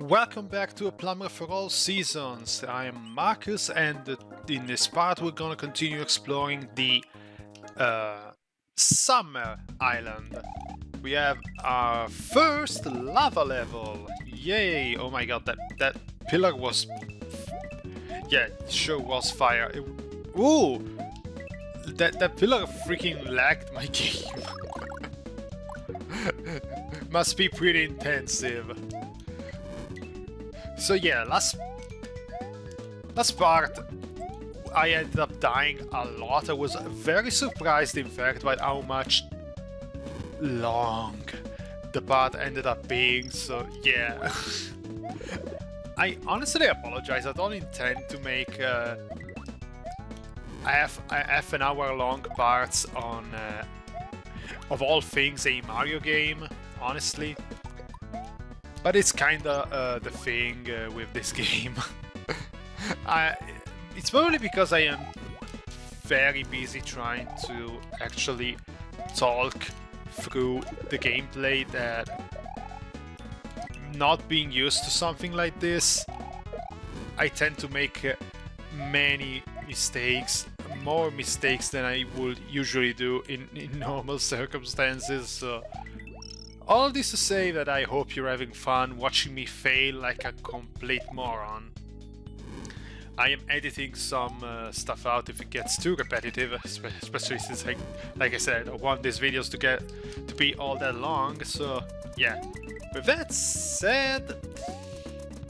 Welcome back to a Plumber for All Seasons. I am Marcus, and in this part we're gonna continue exploring the Summer Island. We have our first lava level. Yay! Oh my god, that pillar was... yeah, it sure was fire. Ooh! That pillar freaking lagged my game. Must be pretty intensive. So yeah, last part I ended up dying a lot. I was very surprised in fact by how much long the part ended up being, so yeah. I honestly apologize, I don't intend to make half an hour long parts on of all things a Mario game, honestly. But it's kinda the thing with this game. It's probably because I am very busy trying to actually talk through the gameplay that not being used to something like this, I tend to make many mistakes, more mistakes than I would usually do in normal circumstances, so... all this to say that I hope you're having fun watching me fail like a complete moron. I am editing some stuff out if it gets too repetitive, especially since, like I said, I want these videos to be all that long, so yeah. With that said,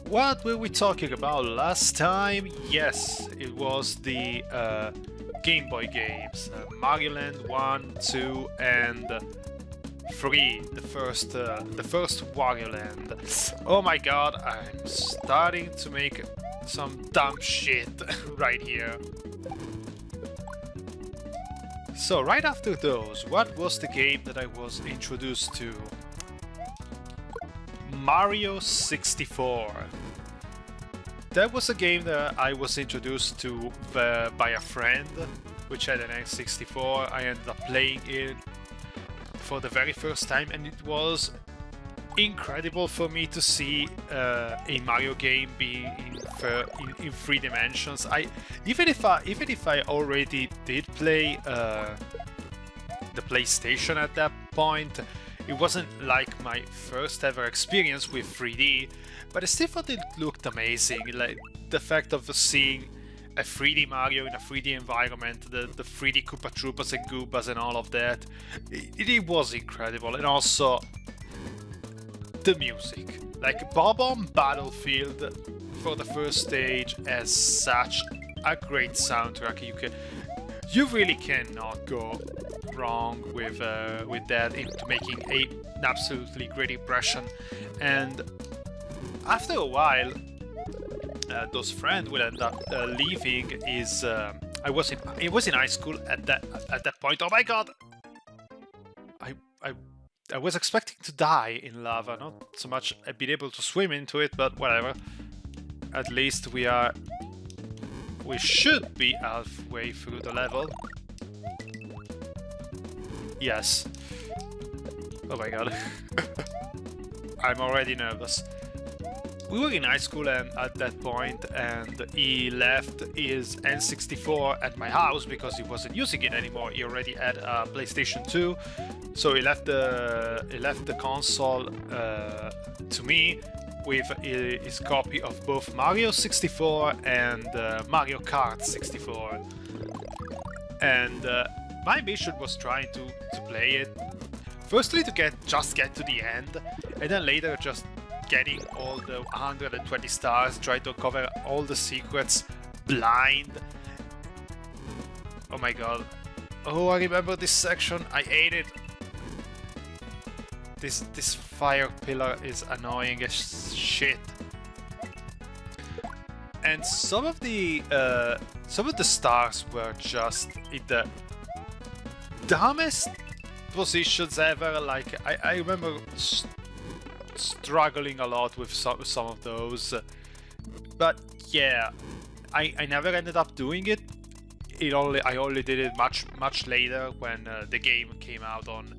what were we talking about last time? Yes, it was the Game Boy games, Mario Land 1, 2 and 3, the first Wario Land. Oh my god, I'm starting to make some dumb shit right here. So right after those, what was the game that I was introduced to? Mario 64. That was a game that I was introduced to by a friend, which had an N64. I ended up playing it for the very first time, and it was incredible for me to see a Mario game being in 3 dimensions. Even if I already did play the PlayStation at that point, it wasn't like my first ever experience with 3D, but I still thought it looked amazing. Like the fact of seeing a 3D Mario in a 3D environment, the 3D Koopa Troopas and Goombas and all of that, it was incredible. And also the music, like Bob-omb Battlefield for the first stage has such a great soundtrack. You really cannot go wrong with that into making an absolutely great impression. And after a while, those friends will end up leaving. I was in high school at that point. Oh my god! I was expecting to die in lava, not so much I'd been able to swim into it, but whatever. At least we should be halfway through the level. Yes. Oh my god. I'm already nervous. We were in high school at that point, and he left his N64 at my house because he wasn't using it anymore. He already had a PlayStation 2, so he left the console to me with his copy of both Mario 64 and Mario Kart 64. And my mission was trying to play it. Firstly, to just get to the end, and then later just getting all the 120 stars, try to cover all the secrets blind. Oh my god. Oh, I remember this section. I hate it. This fire pillar is annoying as shit. And some of the stars were just in the dumbest positions ever. Like I remember struggling a lot with some of those, but yeah, I never ended up doing it. I only did it much later when the game came out on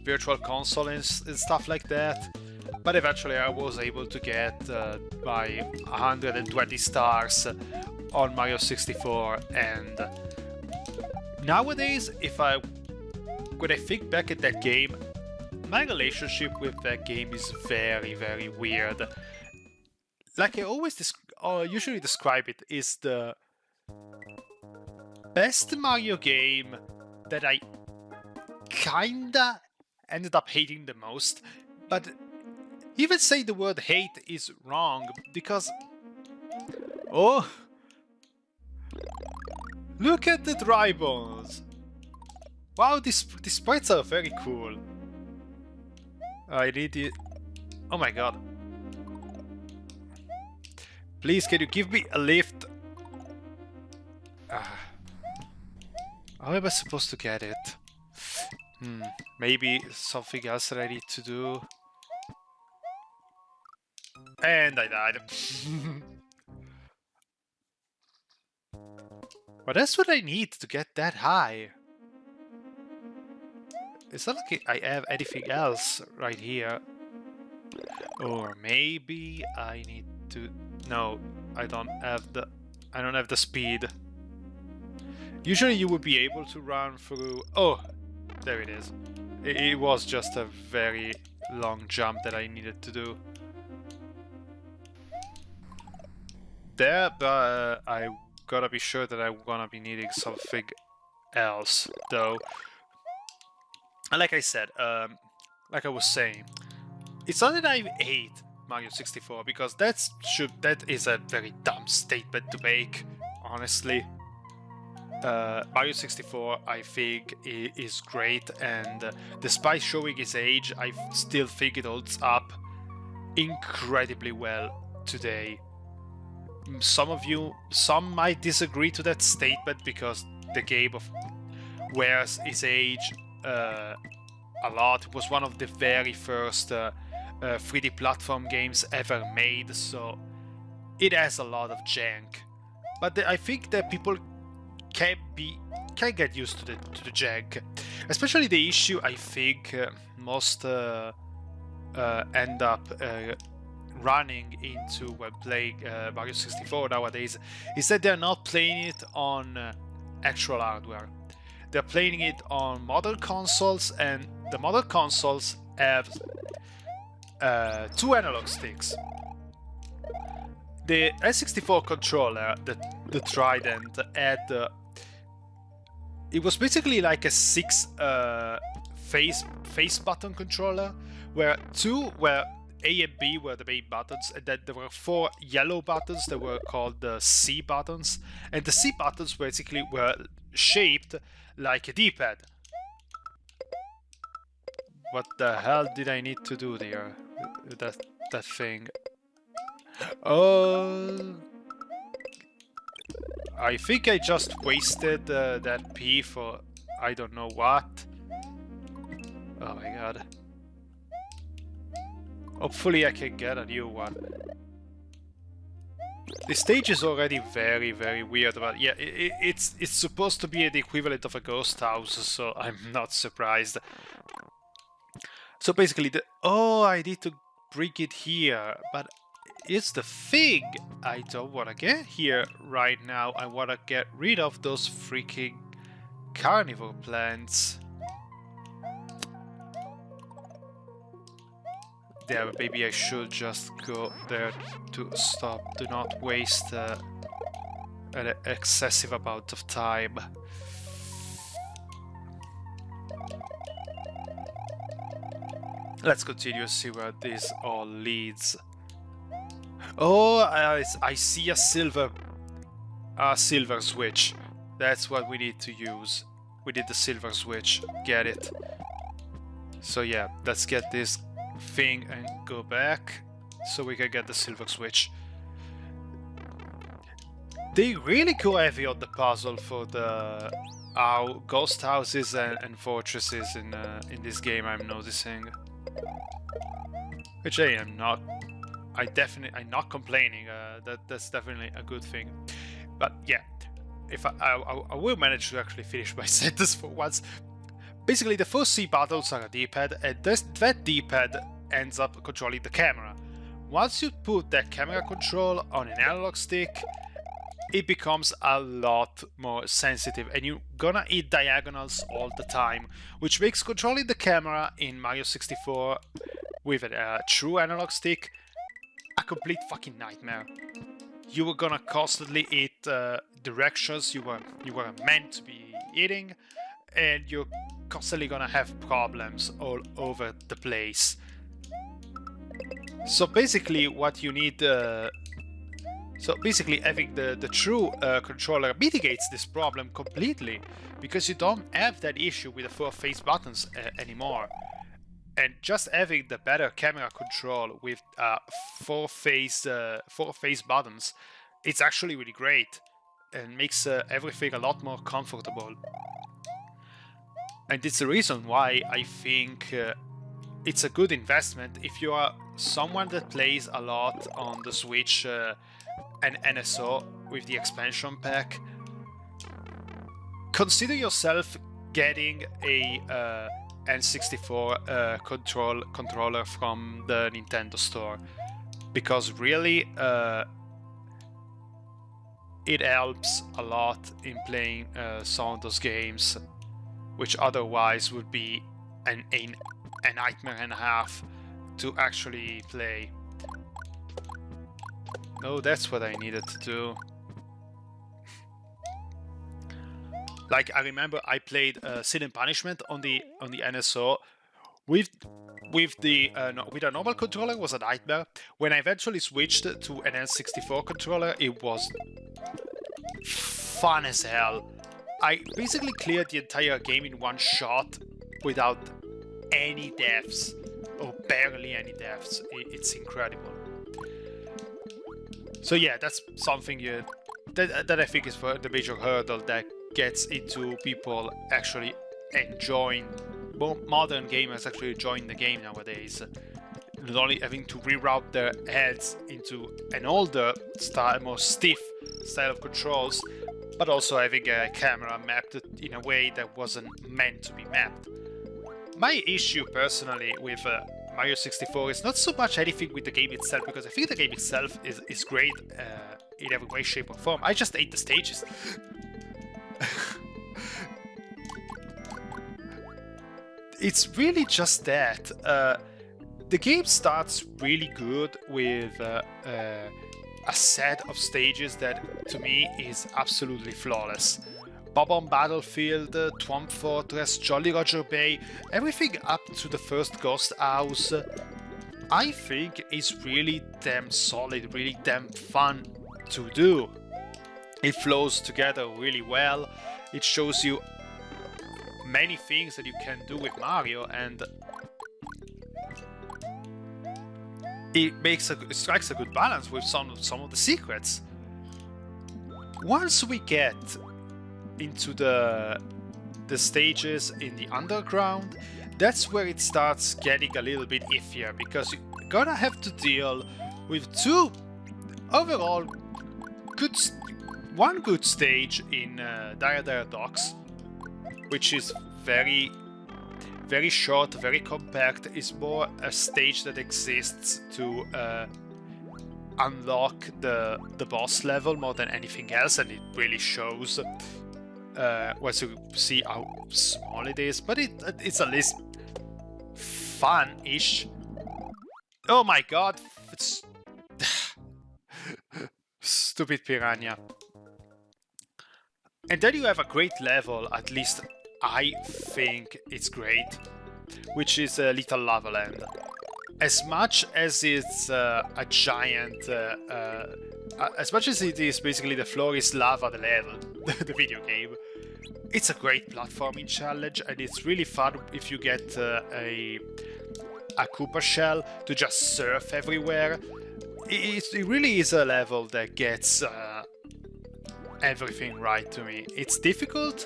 Virtual Console and stuff like that. But eventually I was able to get my 120 stars on Mario 64, and nowadays when I think back at that game, my relationship with that game is very, very weird. Like I always usually describe it, is the best Mario game that I kinda ended up hating the most. But even saying the word hate is wrong, because... Oh! Look at the dry bones! Wow, these sprites are very cool. I need it. Oh my god. Please, can you give me a lift? How am I supposed to get it? Maybe something else that I need to do. And I died. But that's what I need to get that high. It's not like I have anything else right here. Or maybe I need to... No, I don't have the speed. Usually you would be able to run through... Oh, there it is. It was just a very long jump that I needed to do. There, but I gotta be sure that I'm gonna be needing something else, though. And like I said, like I was saying, it's not that I hate Mario 64, because that is a very dumb statement to make, honestly. Mario 64, I think, is great, and despite showing its age, I still think it holds up incredibly well today. Some might disagree to that statement, because the game wears its age a lot. It was one of the very first 3D platform games ever made, so it has a lot of jank. But I think that people can get used to the jank, especially the issue I think most end up running into when playing Mario 64 nowadays, is that they're not playing it on actual hardware. They're playing it on modern consoles, and the modern consoles have 2 analog sticks. The N64 controller, the Trident, had it was basically like a 6 face button controller, where 2 were A and B were the main buttons, and then there were 4 yellow buttons that were called the C buttons, and the C buttons basically were shaped like a D-pad. What the hell did I need to do there? That thing. Oh, I think I just wasted that P for I don't know what. Oh my god. Hopefully I can get a new one. The stage is already very, very weird, but yeah, it's supposed to be the equivalent of a ghost house, so I'm not surprised. So basically, I need to bring it here, but it's the thing. I don't want to get here right now. I want to get rid of those freaking carnivore plants. Yeah, maybe I should just go there to stop. Do not waste an excessive amount of time. Let's continue and see where this all leads. Oh, I see a silver switch. That's what we need to use. We need the silver switch. Get it. So yeah, let's get this thing and go back so we can get the silver switch. They really go heavy on the puzzle for the ghost houses and fortresses in this game, I'm noticing. Which I'm not complaining. That's definitely a good thing. But yeah, if I will manage to actually finish my sentence for once. Basically, the first C buttons are a D-pad, and that D-pad ends up controlling the camera. Once you put that camera control on an analog stick, it becomes a lot more sensitive and you're gonna hit diagonals all the time, which makes controlling the camera in Mario 64 with a true analog stick a complete fucking nightmare. You were gonna constantly hit directions you were meant to be hitting, and you're constantly gonna have problems all over the place. So basically what you need having the true controller mitigates this problem completely, because you don't have that issue with the 4 face buttons anymore. And just having the better camera control with 4 face buttons, it's actually really great and makes everything a lot more comfortable. And it's the reason why I think it's a good investment if you are someone that plays a lot on the Switch and NSO with the expansion pack. Consider yourself getting a N64 controller from the Nintendo store, because really it helps a lot in playing some of those games, which otherwise would be a nightmare and a half to actually play. No, that's what I needed to do. Like, I remember I played Sin and Punishment on the NSO with a normal controller. Was a nightmare. When I eventually switched to an N64 controller, it was fun as hell. I basically cleared the entire game in one shot without any deaths, or barely any deaths. It's incredible. So yeah, that's something that I think is for the major hurdle that gets into people actually enjoying, modern gamers actually enjoying the game nowadays. Not only having to reroute their heads into an older style, more stiff style of controls, but also having a camera mapped in a way that wasn't meant to be mapped. My issue personally with Mario 64 is not so much anything with the game itself, because I think the game itself is great in every way, shape or form. I just hate the stages. It's really just that. The game starts really good with a set of stages that, to me, is absolutely flawless. Bob-omb Battlefield, Twomp Fortress, Jolly Roger Bay, everything up to the first Ghost House, I think is really damn solid, really damn fun to do. It flows together really well, it shows you many things that you can do with Mario, and it strikes a good balance with some of the secrets. Once we get into the stages in the underground, that's where it starts getting a little bit iffier, because you're gonna have to deal with two overall one good stage in Dire Dire Docks, which is very short, very compact. It's more a stage that exists to unlock the boss level more than anything else, and it really shows once you see how small it is, but it's at least fun-ish. Oh my god, it's stupid piranha. And then you have a great level, at least I think it's great, which is Little Lava Land. As much as it's a giant, as much as it is basically the floor is lava, the level, the video game, it's a great platforming challenge, and it's really fun if you get a Koopa shell to just surf everywhere. It really is a level that gets everything right to me. It's difficult.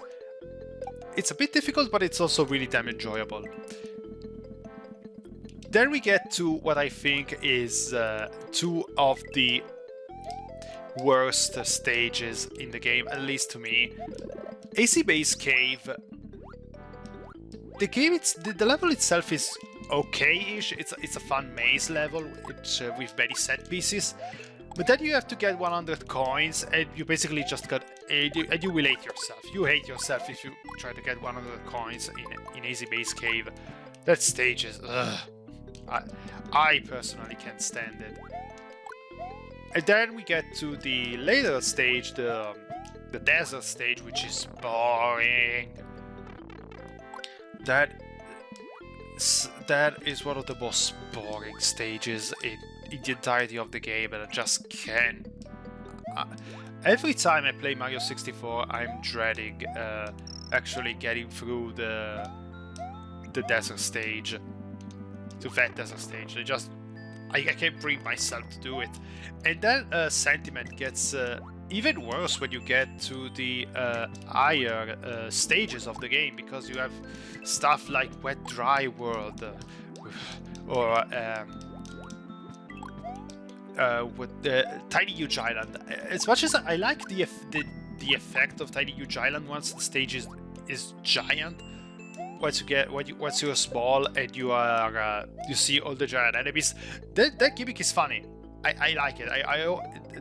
It's a bit difficult, but it's also really damn enjoyable. Then we get to what I think is two of the worst stages in the game, at least to me. AC Base Cave. The level itself is okay-ish. It's a fun maze level with many set pieces. But then you have to get 100 coins, and you basically just got... And you will hate yourself. You hate yourself if you try to get 100 coins in Easy Base Cave. That stage is... Ugh. I personally can't stand it. And then we get to the later stage, the desert stage, which is boring. That is one of the most boring stages in the entirety of the game, and I just can't. Every time I play Mario 64, I'm dreading actually getting through the desert stage, to that desert stage. I can't bring myself to do it. And that sentiment gets even worse when you get to the higher stages of the game, because you have stuff like Wet Dry World or with the Tiny Huge Island. As much as I like the effect of Tiny Huge Island once the stage is giant, once you're small and you see all the giant enemies, that gimmick is funny. I like it.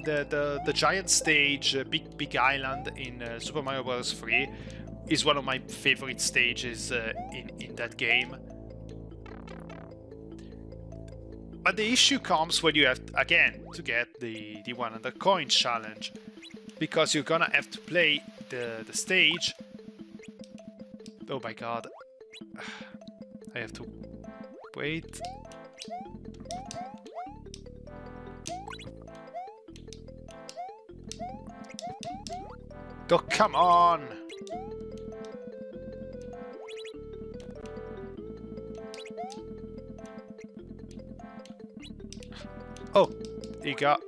The giant stage, big island in Super Mario Bros. 3 is one of my favorite stages in that game. But the issue comes when you have, again, to get the 100 coins challenge, because you're gonna have to play the stage. Oh my god. I have to wait. Oh, come on! Oh, he got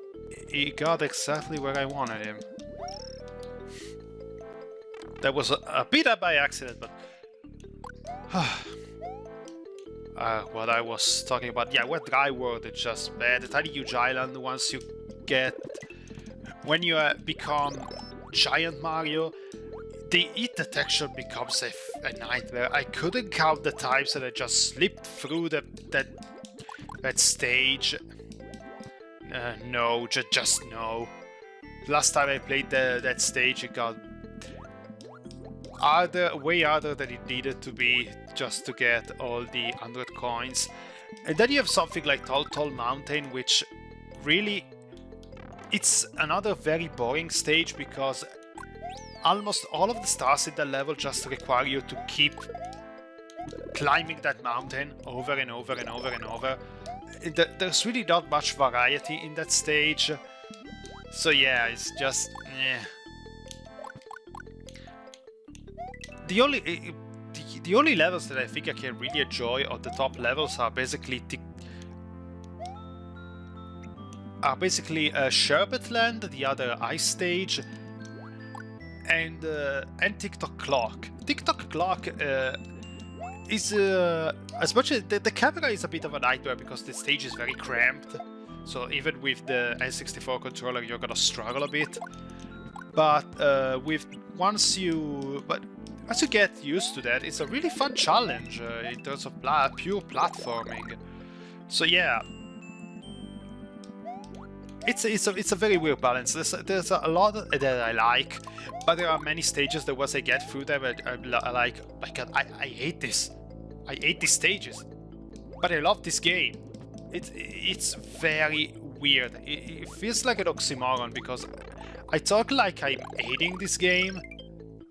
exactly where I wanted him. That was a bit by accident, but what I was talking about, yeah, Wet Dry World is just bad. The Tiny Huge Island, when you become Giant Mario, the heat detection becomes a nightmare. I couldn't count the times that I just slipped through that stage. No, just no. Last time I played that stage, it got way harder than it needed to be just to get all the 100 coins. And then you have something like Tall Mountain, which really, it's another very boring stage, because almost all of the stars in the level just require you to keep climbing that mountain over and over and over and over. There's really not much variety in that stage. So yeah, it's just... The only levels that I think I can really enjoy on the top levels are basically Sherbet Land, the other ice stage, and TikTok Clock. TikTok Clock is as much as the camera is a bit of a nightmare because the stage is very cramped. So even with the N64 controller, you're gonna struggle a bit. But once you get used to that, it's a really fun challenge in terms of pure platforming. So yeah, it's a very weird balance. There's a lot that I like, but there are many stages that once I get through them, I'm like, my god, I hate this. I hate these stages, but I love this game. It's very weird. It feels like an oxymoron, because I talk like I'm hating this game,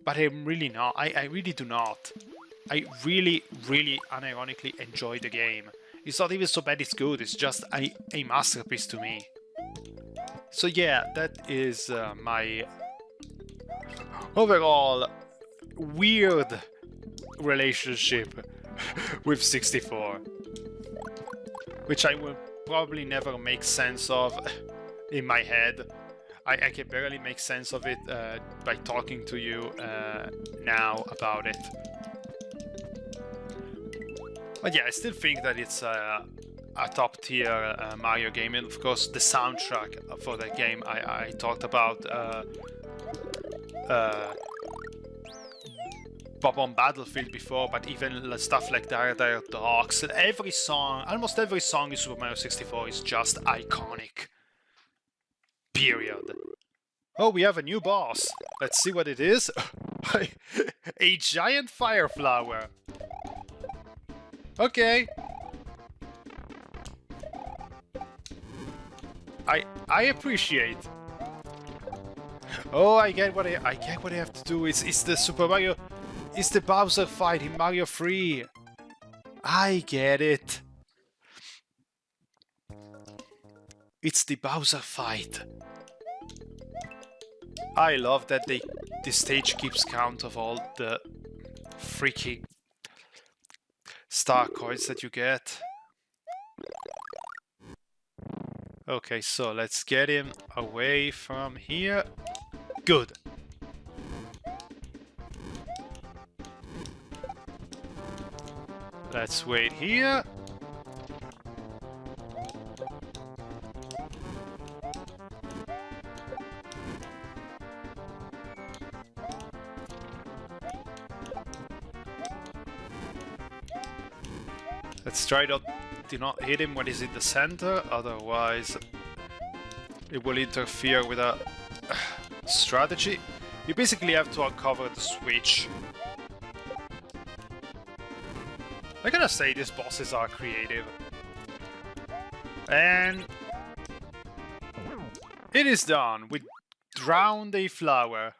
but I'm really not. I really do not. I really, really unironically enjoy the game. It's not even so bad it's good, it's just a masterpiece to me. So yeah, that is my overall weird relationship with 64. Which I will probably never make sense of in my head. I can barely make sense of it by talking to you now about it. But yeah, I still think that it's a top tier Mario game, and of course the soundtrack for that game Bob-on Battlefield before, but even stuff like Dire Dogs. Every song, almost every song in Super Mario 64 is just iconic. Period. Oh, we have a new boss. Let's see what it is. A giant fire flower. Okay. I appreciate. Oh, I get what I have to do. It's the Super Mario. It's the Bowser fight in Mario 3. I get it. It's the Bowser fight. I love that the stage keeps count of all the freaking star coins that you get. Okay, so let's get him away from here. Good. Let's wait here. Let's try to do not hit him when he's in the center, otherwise it will interfere with a strategy. You basically have to uncover the switch. I gotta say, these bosses are creative. And it is done. We drowned a flower.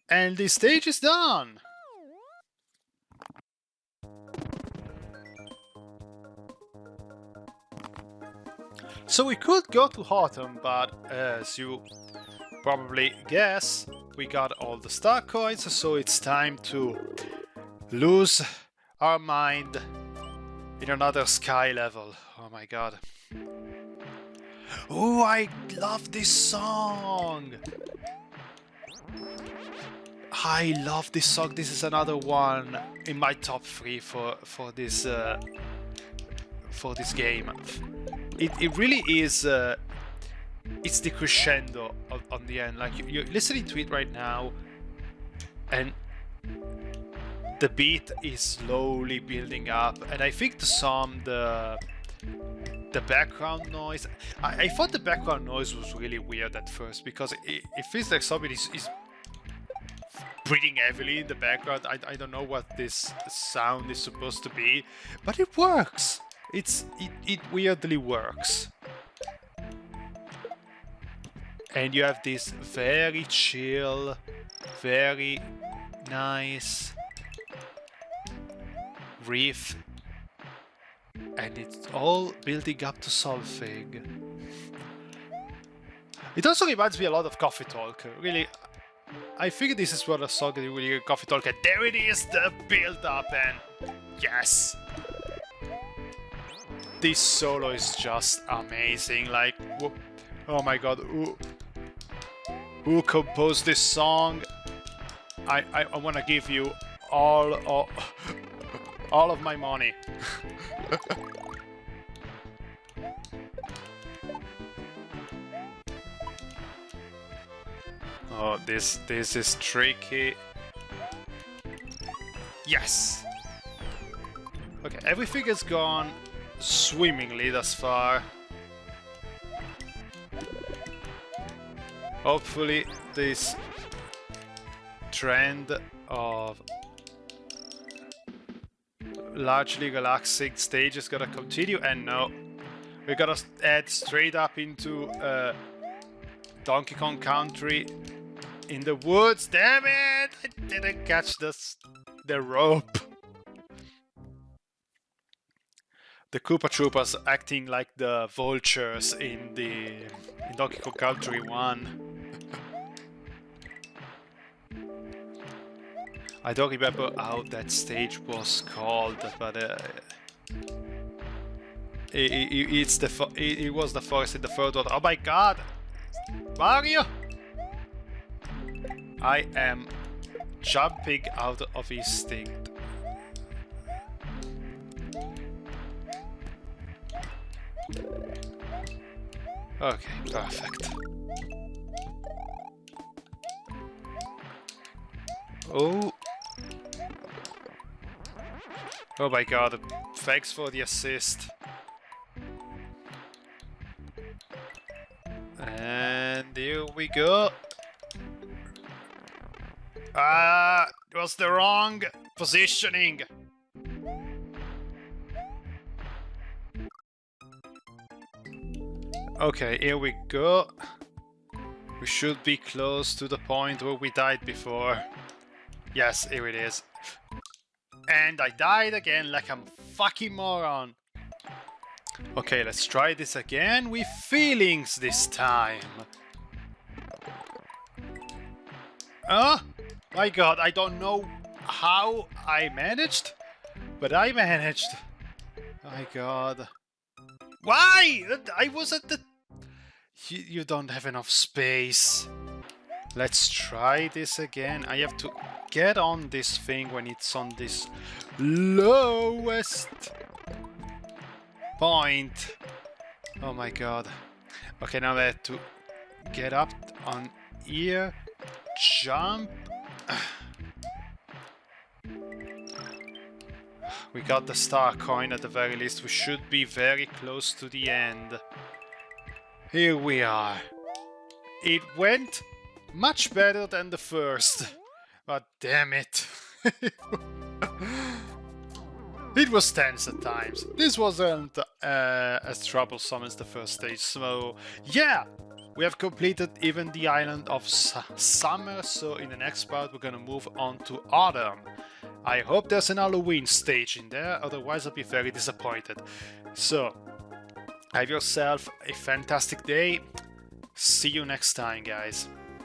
And the stage is done. So we could go to Autumn, but as you probably guess, we got all the star coins, so it's time to lose our mind in another sky level. Oh my god. Oh, I love this song! I love this song. This is another one in my top 3 for this game. It really is. It's the crescendo on the end. Like you're listening to it right now, and the beat is slowly building up. And I think the background noise. I thought the background noise was really weird at first because it feels like somebody is breathing heavily in the background. I don't know what this sound is supposed to be, but it works. It weirdly works. And you have this very chill, very nice riff, and it's all building up to something. It also reminds me a lot of Coffee Talk. Really, I think this is what a song that really hear Coffee Talk, and there it is, the build up, and yes! This solo is just amazing. Like, oh my god, who composed this song? I want to give you all of my money. Oh, this is tricky. Yes. Okay, everything has gone swimmingly thus far. Hopefully this trend of largely relaxing stage is gonna continue, and no, we're gonna head straight up into Donkey Kong Country in the woods. Damn it! I didn't catch the rope. The Koopa Troopas acting like the vultures in Donkey Kong Country 1. I don't remember how that stage was called, but it was the first in the third one. Oh my god! Mario! I am jumping out of instinct. Okay, perfect. Oh. Oh my god, thanks for the assist. And here we go. It was the wrong positioning. Okay, here we go. We should be close to the point where we died before. Yes, here it is. And I died again like a fucking moron. Okay, let's try this again with feelings this time. Oh my god, I don't know how I managed, but I managed. Oh my god. Why? I was at the... You don't have enough space. Let's try this again. I have to get on this thing when it's on this lowest point. Oh my god. Okay, now I have to get up on here. Jump. We got the star coin at the very least. We should be very close to the end. Here we are. It went much better than the first. But damn it. It was tense at times. This wasn't as troublesome as the first stage. So yeah, we have completed even the island of summer. So in the next part we're gonna move on to autumn. I hope there's an Halloween stage in there, otherwise I'll be very disappointed. So, have yourself a fantastic day. See you next time, guys.